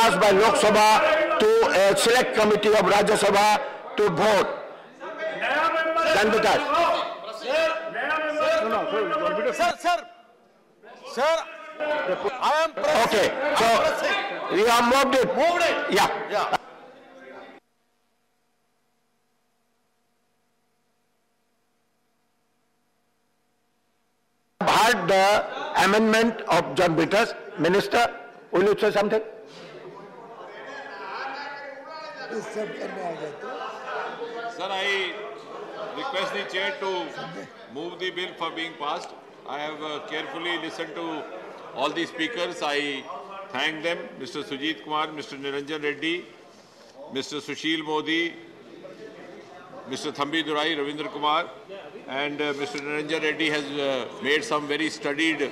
passed by Lok Sabha to a select committee of Rajya Sabha to vote. Sir, I am pressing. Okay, so we have moved it. Yeah. Heard the amendment of John Britas. Minister, will you say something? Sir, I request the chair to move the bill for being passed. I have carefully listened to all the speakers. I thank them, Mr. Sujit Kumar, Mr. Niranjan Reddy, Mr. Sushil Modi, Mr. Thambi Durai, Ravindra Kumar, and Mr. Niranjan Reddy has made some very studied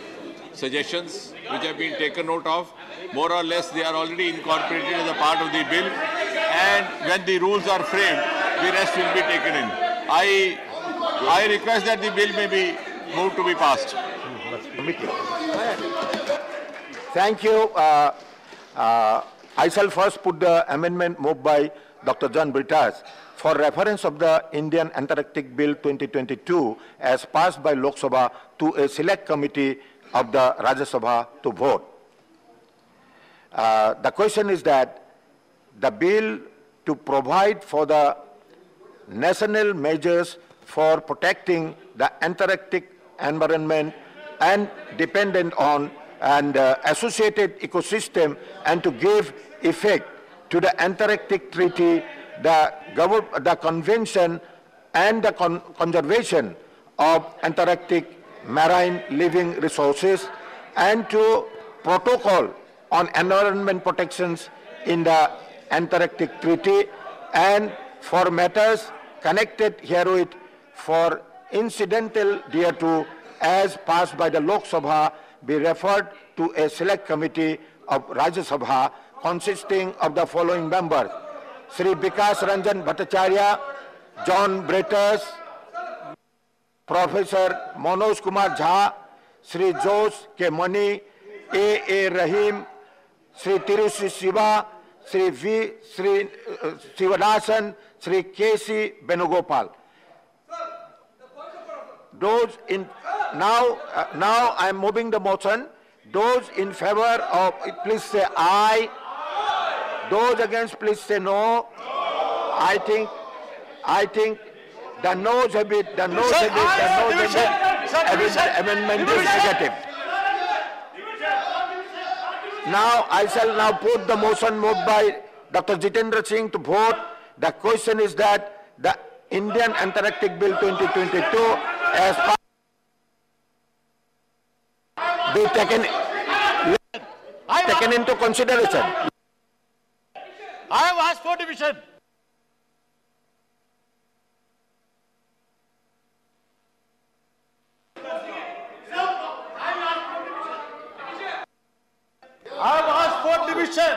suggestions which have been taken note of. More or less, they are already incorporated as a part of the bill, and when the rules are framed, the rest will be taken in. I request that the bill may be moved to be passed. Thank you. I shall first put the amendment moved by Dr. John Britas for reference of the Indian Antarctic Bill 2022 as passed by Lok Sabha to a select committee of the Rajya Sabha to vote. The question is that the bill to provide for the national measures for protecting the Antarctic environment and dependent on and associated ecosystem, and to give effect to the Antarctic Treaty, the Convention and the conservation of Antarctic marine living resources, and to protocol on environment protections in the Antarctic Treaty, and for matters connected herewith for incidental thereto as passed by the Lok Sabha be referred to a select committee of Rajya Sabha consisting of the following members: Sri Vikas Ranjan Bhattacharya, John Britas, Professor Manoj Kumar Jha, Sri Jose K. Mani, A. Rahim, Sri Tirusi Shiva, Sri V. Sri Sivadasan, Sri K.C. Benugopal. Those in now I am moving the motion. Those in favor of it, please say aye. Those against, please say no. I think the noes have it. The amendment is negative. Now I shall now put the motion moved by Dr. Jitendra Singh to vote. The question is that the Indian Antarctic Bill 2022 as be taken into consideration. I have asked for division. I have asked for division.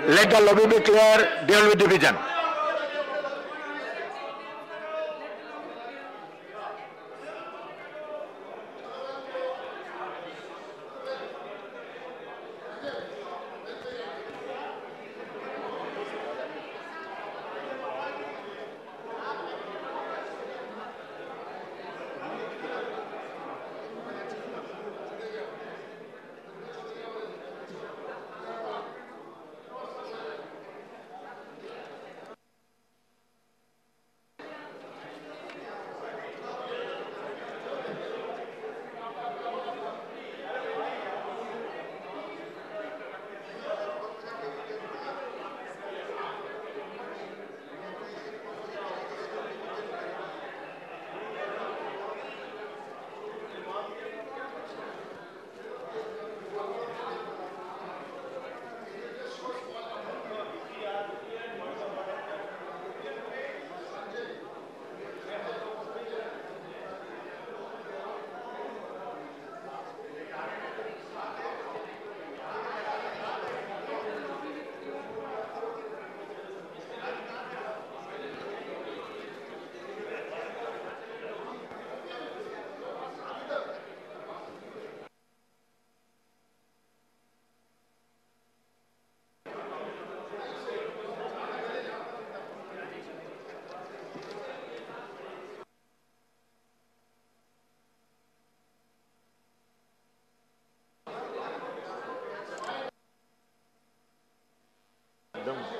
Let the lobby be clear, there will be division.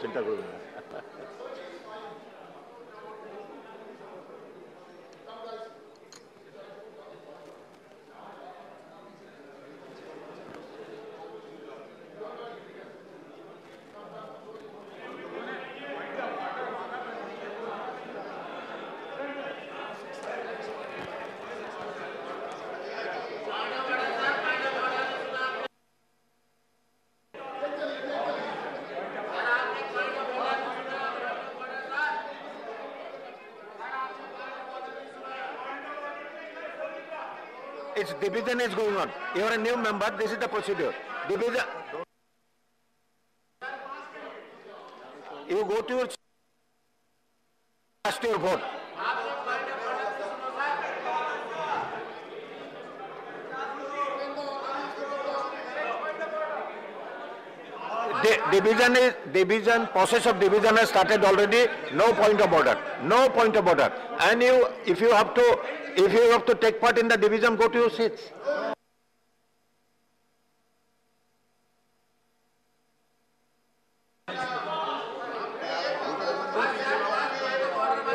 চিন্তা করবেন না। Its division is going on. You are a new member. This is the procedure. Division. You go to your cast your vote. Process of division has started already. No point of order. No point of order. And if you have to take part in the division, go to your seats.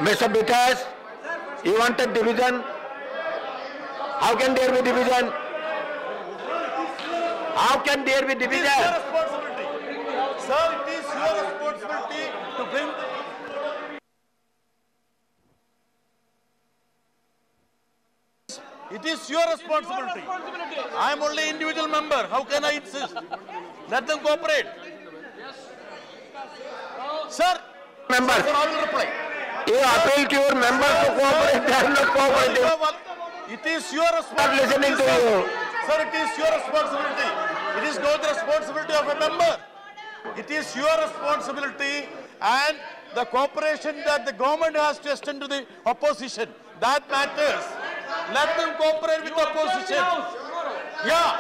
Mr. Bitas, you wanted division. How can there be division? How can there be division? Sir, it is your responsibility to bring. It is your responsibility. I am only individual member. How can I insist? Let them cooperate. Sir, Members, sir, I will reply. you appeal to your members to cooperate. They are not cooperating. It is your Not responsibility. listening to you. Sir, it is your responsibility. It is not the responsibility of a member. It is your responsibility and the cooperation that the government has to extend to the opposition. That matters. Let them cooperate with the opposition. Yeah.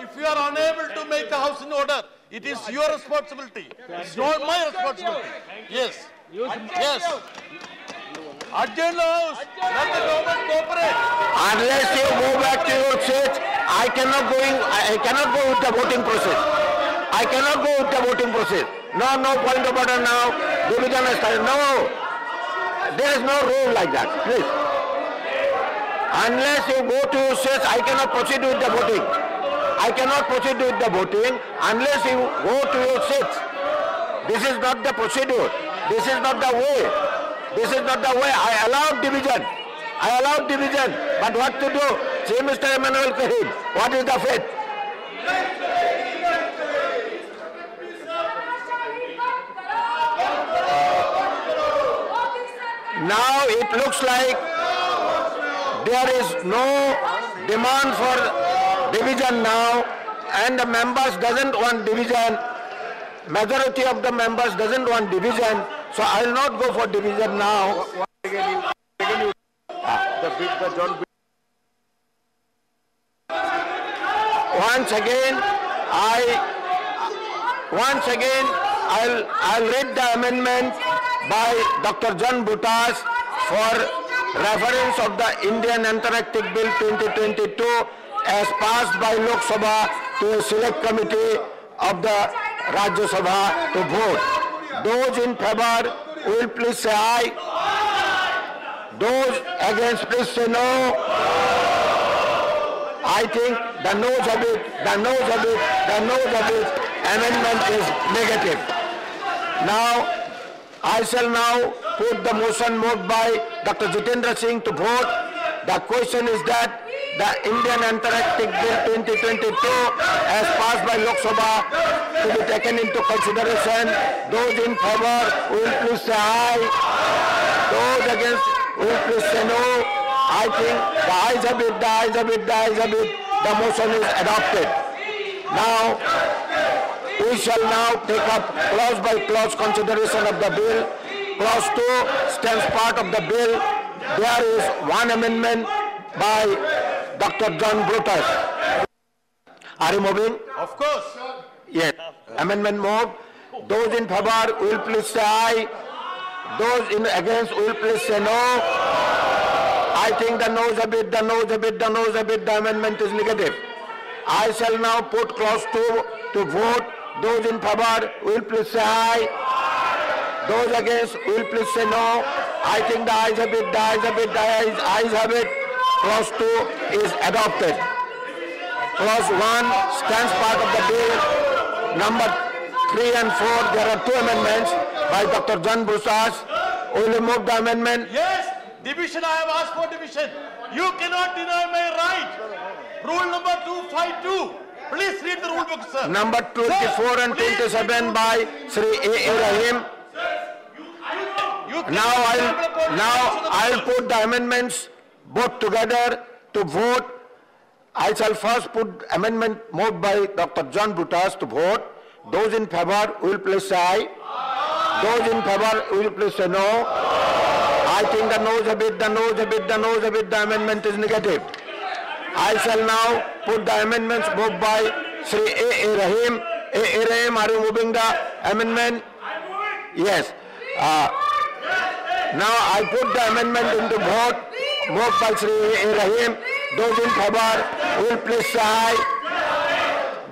If you are unable to make the house in order, it is your responsibility. It's not my responsibility. Yes. Yes. Adjourn the house. Let the government cooperate. Unless you go back to your seats, I cannot go with the voting process. I cannot go with the voting process. No point of order now. Division has started. No. There is no rule like that. Please. Unless you go to your seats, I cannot proceed with the voting. I cannot proceed with the voting unless you go to your seats. This is not the procedure. This is not the way. This is not the way. I allow division. I allow division. But what to do? See Mr. Emmanuel Karim. What is the fate? Now it looks like there is no demand for division now, and the members doesn't want division. Majority of the members doesn't want division, so I will not go for division now. Once again, I'll read the amendment by Dr. John Butas for reference of the Indian Antarctic Bill 2022 as passed by Lok Sabha to a select committee of the Rajya Sabha to vote. Those in favor will please say aye. Those against please say no. I think the noes of it, amendment is negative. Now, I shall now put the motion moved by Dr. Jitendra Singh to vote. The question is that the Indian Antarctic Bill 2022 as passed by Lok Sabha to be taken into consideration. Those in favor will please say aye. Those against will please say no. I think the ayes have it, the motion is adopted. Now, we shall now take up clause by clause consideration of the bill. Clause 2 stands part of the bill. There is one amendment by Dr. John Brutus. Are you moving? Of course. Yes. Amendment moved. Those in favor will please say aye. Those in against will please say no. I think the noes have it, the amendment is negative. I shall now put clause 2 to vote. Those in favor will please say aye. Those against will please say no. I think the ayes have it, the ayes have it, the ayes have it. Clause 2 is adopted. Clause 1 stands part of the bill. Number 3 and 4, there are 2 amendments by Dr. John Busas. Will you move the amendment? Yes, division, I have asked for division. You cannot deny my right. Rule number 252. Please read the rule book, sir. Number 24 and 27 by Sri A. Rahim. Now I'll put the amendments both together to vote. I shall first put amendment moved by Dr. John Butas to vote. Those in favor will please say aye. Those in favor will please say no. I think the noes have it, the noes have it, the noes have it. The amendment is negative. I shall now put the amendments moved by Sri A. Rahim. A. Rahim, are you moving the amendment? Yes. Now I put the amendment into vote, moved by Sri A. Rahim. Those in favor will please say aye.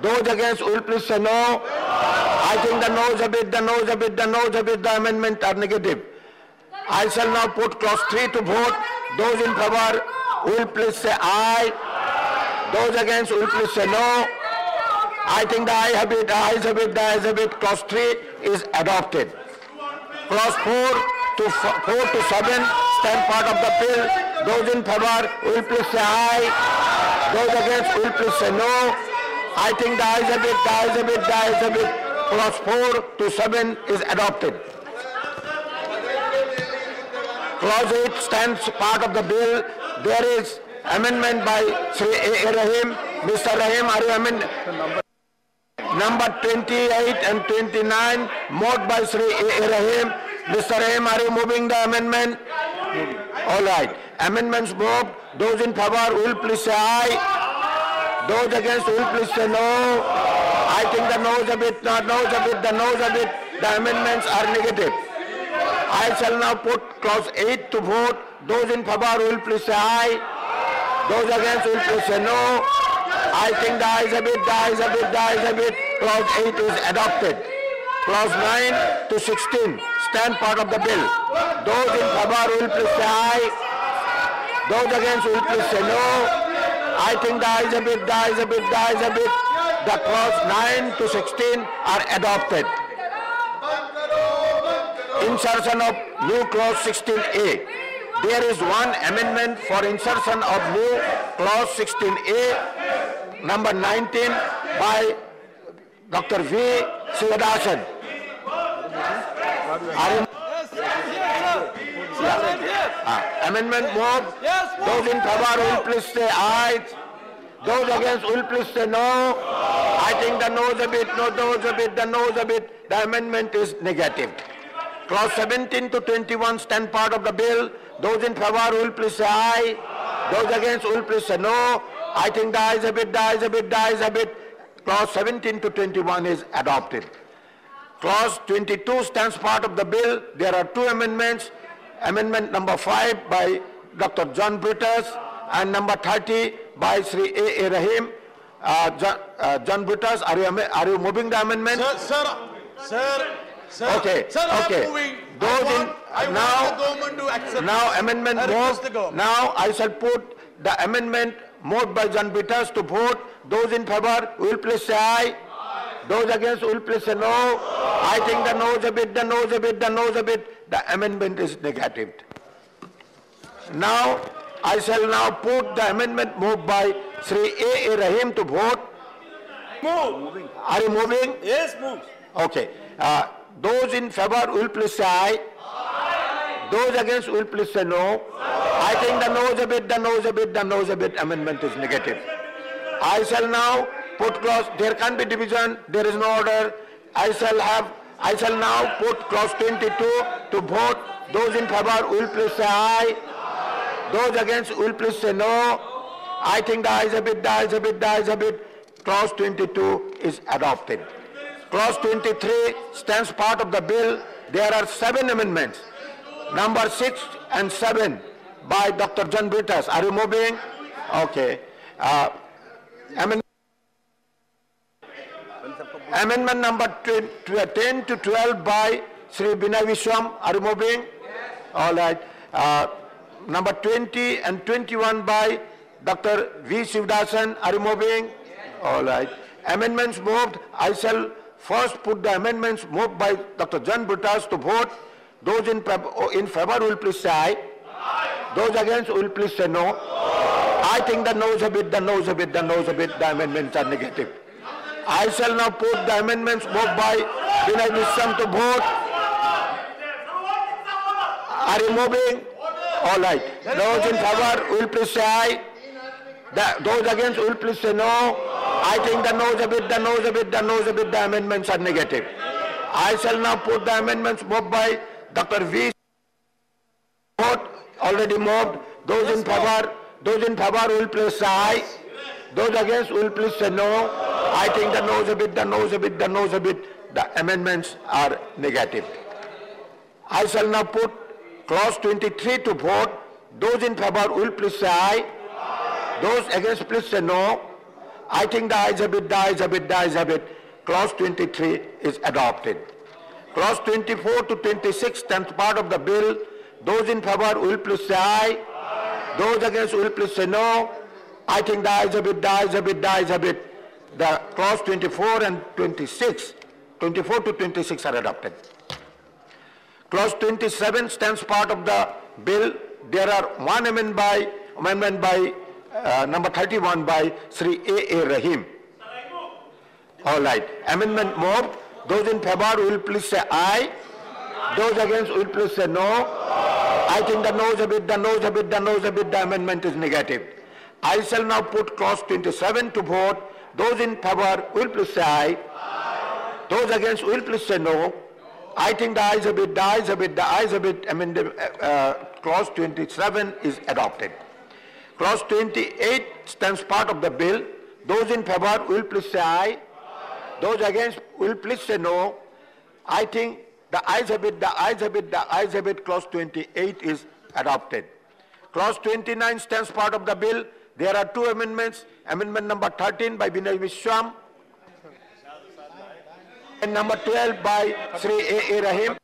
Those against will please say no. I think the noes have it, the noes have it, the noes have it. The amendment are negative. I shall now put clause 3 to vote. Those in favor will please say aye. Those against will please say no. I think the ayes have it, the ayes have it, the ayes have it. Clause 3 is adopted. Clause 4 to 7 stand part of the bill. Those in favor will please say aye. Those against will please say no. I think the ayes have it, the ayes have it, the ayes have it. Clause 4 to 7 is adopted. Clause 8 stands part of the bill. There is amendment by Sri A. Rahim. Mr. Rahim, are you amending? Number 28 and 29 moved by Sri A. Rahim. Mr. Rahim, are you moving the amendment? All right. Amendments moved. Those in favor will please say aye. Those against will please say no. I think the noes a bit, the noes a bit, the noes a bit. The amendments are negative. I shall now put clause 8 to vote. Those in favor will please say aye. Those against will please say no. I think the ayes have it, the ayes have it, the ayes have it. Clause 8 is adopted. Clause 9 to 16 stand part of the bill. Those in favor will please say aye. Those against will please say no. I think the ayes have it, the ayes have it, the ayes have it. The clause 9 to 16 are adopted. Insertion of new clause 16A. There is one amendment for insertion of new clause 16A, number 19 by Dr. V. Sivadasan. Amendment moved. Those in favor will please say aye. Those against will please say no. I think the noes a bit, no, those a bit, the noes a bit. The amendment is negative. Clause 17 to 21 stand part of the bill. Those in favor will please say aye. Those against will please say no. I think the ayes have it, the ayes have it, the ayes have it. Clause 17 to 21 is adopted. Clause 22 stands part of the bill. There are 2 amendments. Amendment number 5 by Dr. John Britas and number 30 by Sri A. Rahim. John Britas, are you moving the amendment? Sir. Okay. Sir, okay. I want the government to accept. Now amendment moved. Now I shall put the amendment moved by John Britas to vote. Those in favor will please say aye. Those against will please say no. I think the noes a bit, the noes a bit, the noes a bit. The amendment is negative. Now I shall now put the amendment moved by Sri A. Rahim to vote. Move. Are you moving? Yes, move. Okay. Those in favor will please say aye. Those against will please say no. I think the noes a bit, the noes a bit, the noes a bit. Amendment is negative. I shall now put clause, there can be division, there is no order. I shall now put clause 22 to vote. Those in favor will please say aye. Those against will please say no. I think the ayes have it, the ayes have it, the ayes have it. Clause 22 is adopted. Clause 23 stands part of the bill. There are 7 amendments. Number 6 and 7 by Dr. John Britas. Are you moving? Amendment number 10 to 12 by Sri Binay Vishwam are removing. All right. Number 20 and 21 by Dr. V. Shivdasan are removing. All right. Amendments moved. I shall first put the amendments moved by Dr. John Brutas to vote. Those in favor will please say aye. Those against will please say no. I think the noes have it, the noes have it, the noes have it. The amendments are negative. I shall now put the amendments moved by Binay Vishwam to vote. Are removing. All right. Those in favor will please say aye. Those against will please say no. I think the noes have it, the noes have it, the noes have it. The amendments are negative. I shall now put the amendments moved by Dr. V. Vote already moved. Those in favor will please say aye. Those against will please say no. I think the noes have it, the noes have it, the noes have it. The amendments are negative. I shall now put clause 23 to vote. Those in favor will please say aye. Those against please say no. I think the ayes have it, the ayes have it, the ayes have it. Clause 23 is adopted. Clause 24 to 26 stands part of the bill. Those in favor will please say aye. Those against will please say no. I think the ayes have it, the ayes have it, the ayes have it. The clause 24 and 26, 24 to 26 are adopted. Clause 27 stands part of the bill. There are one amendment by number 31 by Sri A. Rahim. All right. Amendment moved. Those in favor will please say aye. Those against will please say no. I think the noes have it, the noes have it, the noes have it. The amendment is negative. I shall now put clause 27 to vote. Those in favor will please say aye. Those against will please say no. I think the ayes have it, the ayes have it, the ayes have it. Clause 27 is adopted. Clause 28 stands part of the bill. Those in favor will please say aye. Those against will please say no. I think the ayes have it, the ayes have it, the ayes have it. Clause 28 is adopted. Clause 29 stands part of the bill. There are two amendments. Amendment number 13 by Binay Vishwam and number 12 by Sri A. Rahim.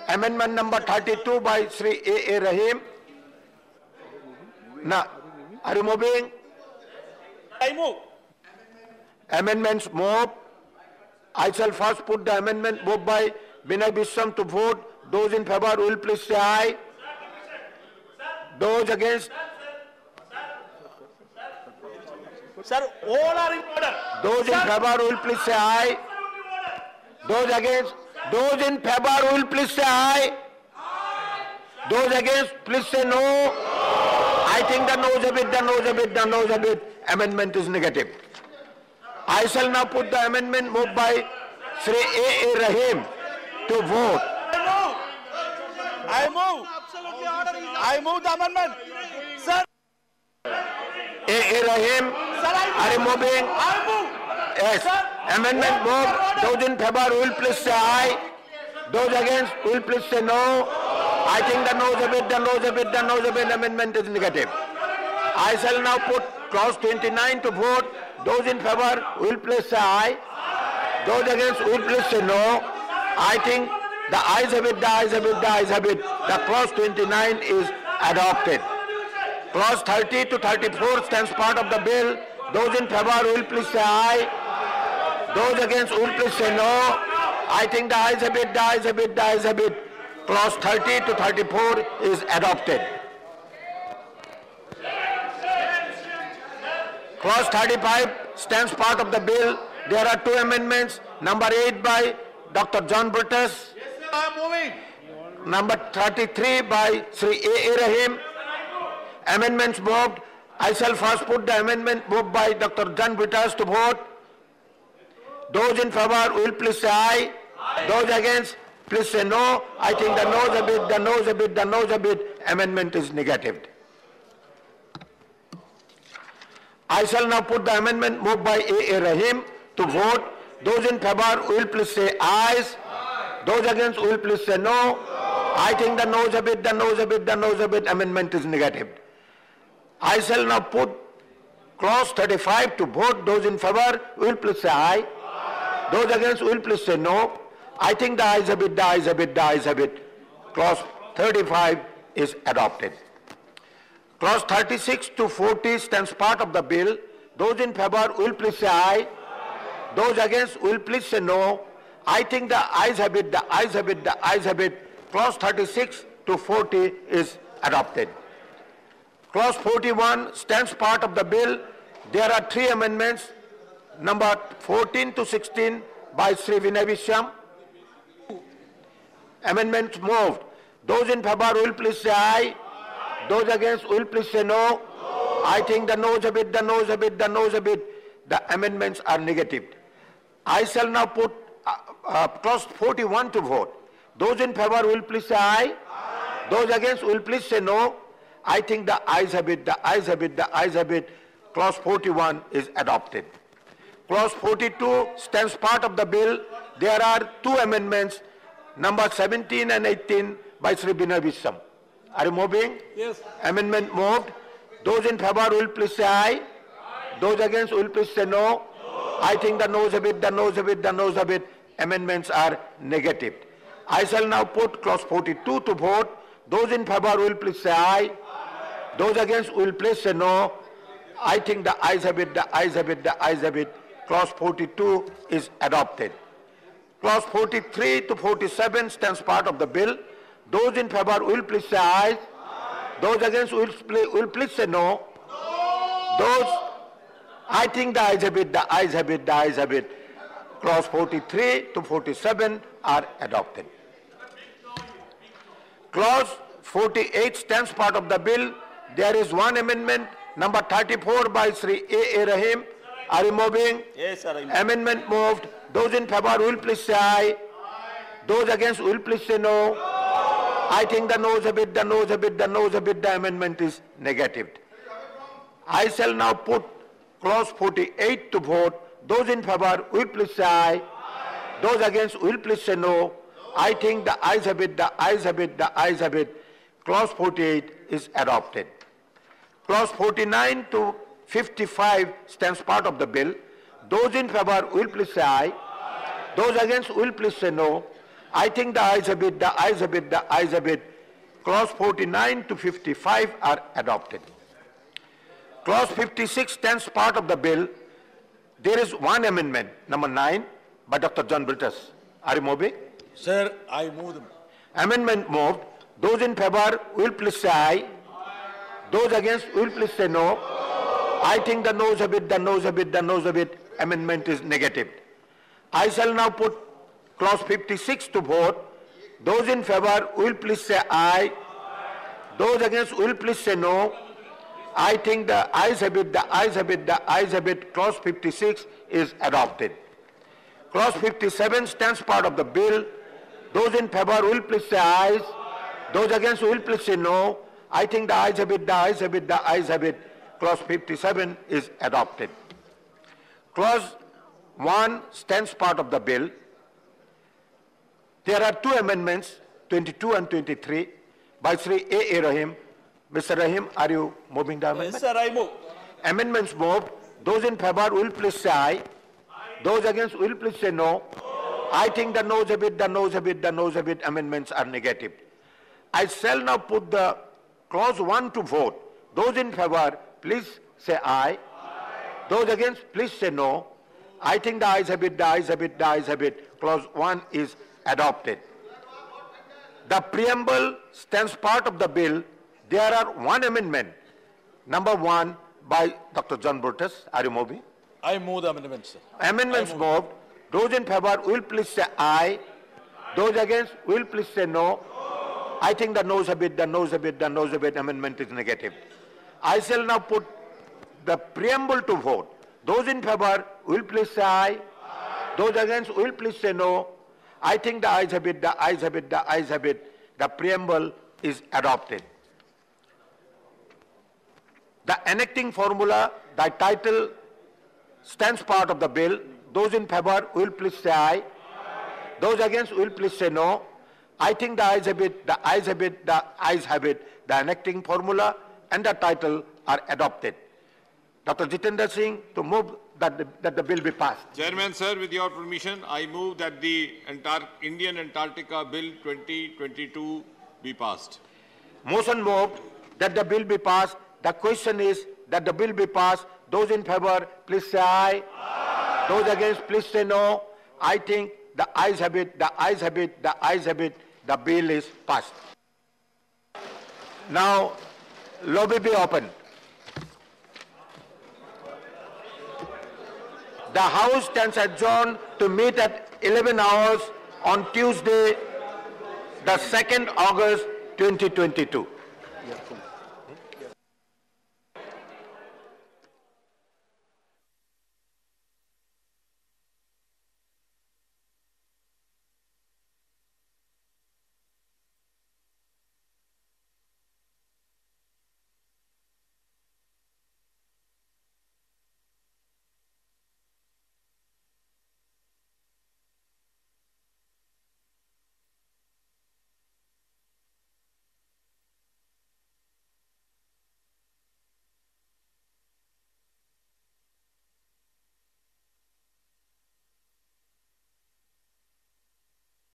Amendment number 32 by Sri A. Rahim. Now, are you moving? I move. Amendments moved. I shall first put the amendment moved by Binay Vishwam to vote. Those in favor will please say aye. Those against? Sir, all are in order. Those in favor will please say aye. Those against? Those in favor will please say aye. Those against, please say no. I think the noes have it, the noes have it, the noes have it. Amendment is negative. I shall now put the amendment moved by Sri A. Rahim to vote. I move the amendment. Sir. A. Rahim, are you moving? I move. Yes. Sir. Amendment moved. Those in favor will please say aye. Those against will please say no. I think the noes have it, the noes have it, the noes have it. Amendment is negative. I shall now put clause 29 to vote. Those in favor will please say aye. Those against will please say no. I think the ayes have it, the ayes have it, the ayes have it. The clause 29 is adopted. Clause 30 to 34 stands part of the bill. Those in favor will please say aye. Those against will please say no. I think the ayes have it, the ayes have it, the ayes have it. Clause 30 to 34 is adopted. Clause 35 stands part of the bill. There are two amendments. Number 8 by Dr. John Brutus. Yes, sir, I am moving. Number 33 by Sri A. Rahim. Amendments moved. I shall first put the amendment moved by Dr. John Brutus to vote. Those in favor will please say aye. Those against, please say no. I think the noes have it, the noes have it, the noes have it. Amendment is negative. I shall now put the amendment moved by A. Rahim to vote. Those in favor will please say ayes. Those against will please say no. I think the noes have it, the noes have it, the noes have it. Amendment is negative. I shall now put clause 35 to vote. Those in favor will please say aye. Those against will please say no. I think the ayes have it, the ayes have it, the ayes have it. Clause 35 is adopted. Clause 36 to 40 stands part of the bill. Those in favor will please say aye. Those against will please say no. I think the ayes have it, the ayes have it, the ayes have it. Clause 36 to 40 is adopted. Clause 41 stands part of the bill. There are three amendments, number 14 to 16 by Sri Vinay Vishyam. Amendments moved. Those in favor will please say aye. Those against will please say no. I think the noes have it, the noes have it, the noes have it. The amendments are negatived. I shall now put clause 41 to vote. Those in favor will please say aye. Those against will please say no. I think the ayes have it, the ayes have it, the ayes have it. Clause 41 is adopted. Clause 42 stands part of the bill. There are two amendments, number 17 and 18 by Sri Vinay Vishyam. Are you moving? Yes. Amendment moved. Those in favor will please say aye. Those against will please say no. I think the noes have it, the noes have it, the noes have it. Amendments are negative. I shall now put clause 42 to vote. Those in favor will please say aye. Those against will please say no. I think the ayes have it, the ayes have it, the ayes have it. Clause 42 is adopted. Clause 43 to 47 stands part of the bill. Those in favor will please say aye. Those against will please say no. Those, I think the ayes have it, the ayes have it, the ayes have it. Clause 43 to 47 are adopted. Clause 48 stands part of the bill. There is one amendment, number 34 by Sri A. Rahim. Are you moving? Yes, sir. Amendment moved. Those in favor will please say aye. Those against will please say no. I think the noes have it, the noes have it, the noes have it. The amendment is negatived. I shall now put clause 48 to vote. Those in favor will please say aye. Those against will please say no. I think the ayes have it, the ayes have it, the ayes have it. Clause 48 is adopted. Clause 49 to 55 stands part of the bill. Those in favor will please say aye. Those against will please say no. I think the ayes have it, the ayes have it, the ayes have it. Clause 49 to 55 are adopted. Clause 56 stands part of the bill. There is one amendment, number 9, by Dr. John Brittas. Are you moving? Sir, I move them. Amendment moved. Those in favor will please say aye. Those against will please say no. I think the noes have it, the noes have it, the noes have it. Amendment is negative. I shall now put clause 56 to vote. Those in favor will please say aye. Those against will please say no. I think the ayes have it, the ayes have it, the ayes have it. Clause 56 is adopted. Clause 57 stands part of the bill. Those in favor will please say aye. Those against will please say no. I think the ayes have it, the ayes have it, the ayes have it. Clause 57 is adopted. Clause 1 stands part of the bill. There are two amendments, 22 and 23, by Sri A. Rahim. Mr. Rahim, are you moving the amendment? Yes, sir, I move. Amendments moved. Those in favor will please say aye. Those against will please say no. I think the noes have it, the noes have it, the noes have it. Amendments are negative. I shall now put the clause 1 to vote. Those in favor, please say aye. Those against, please say no. I think the ayes have it, the ayes have it, the ayes have it. Clause 1 is adopted. The preamble stands part of the bill. There are one amendment, number 1 by Dr. John Brittas. Are you moving? I move the amendment, sir. Amendments moved. Those in favor will please say aye. Those against will please say no. I think the noes have it, the noes have it, the noes have it. Amendment is negative. I shall now put the preamble to vote. Those in favor will please say aye. Those against will please say no. I think the ayes have it, the ayes have it, the ayes have it. The preamble is adopted. The enacting formula, the title stands part of the bill. Those in favor will please say aye. Those against will please say no. I think the ayes have it, the ayes have it, the ayes have it. The enacting formula and the title are adopted. Dr. Jitendra Singh to move that the bill be passed. Chairman, sir, with your permission, I move that the Indian Antarctica Bill 2022 be passed. Motion moved that the bill be passed. The question is that the bill be passed. Those in favor, please say aye. Aye. Those against, please say no. I think the ayes have it, the ayes have it, the ayes have it. The bill is passed. Now, lobby be open. The House stands adjourned to meet at 11 hours on Tuesday, the 2nd August 2022.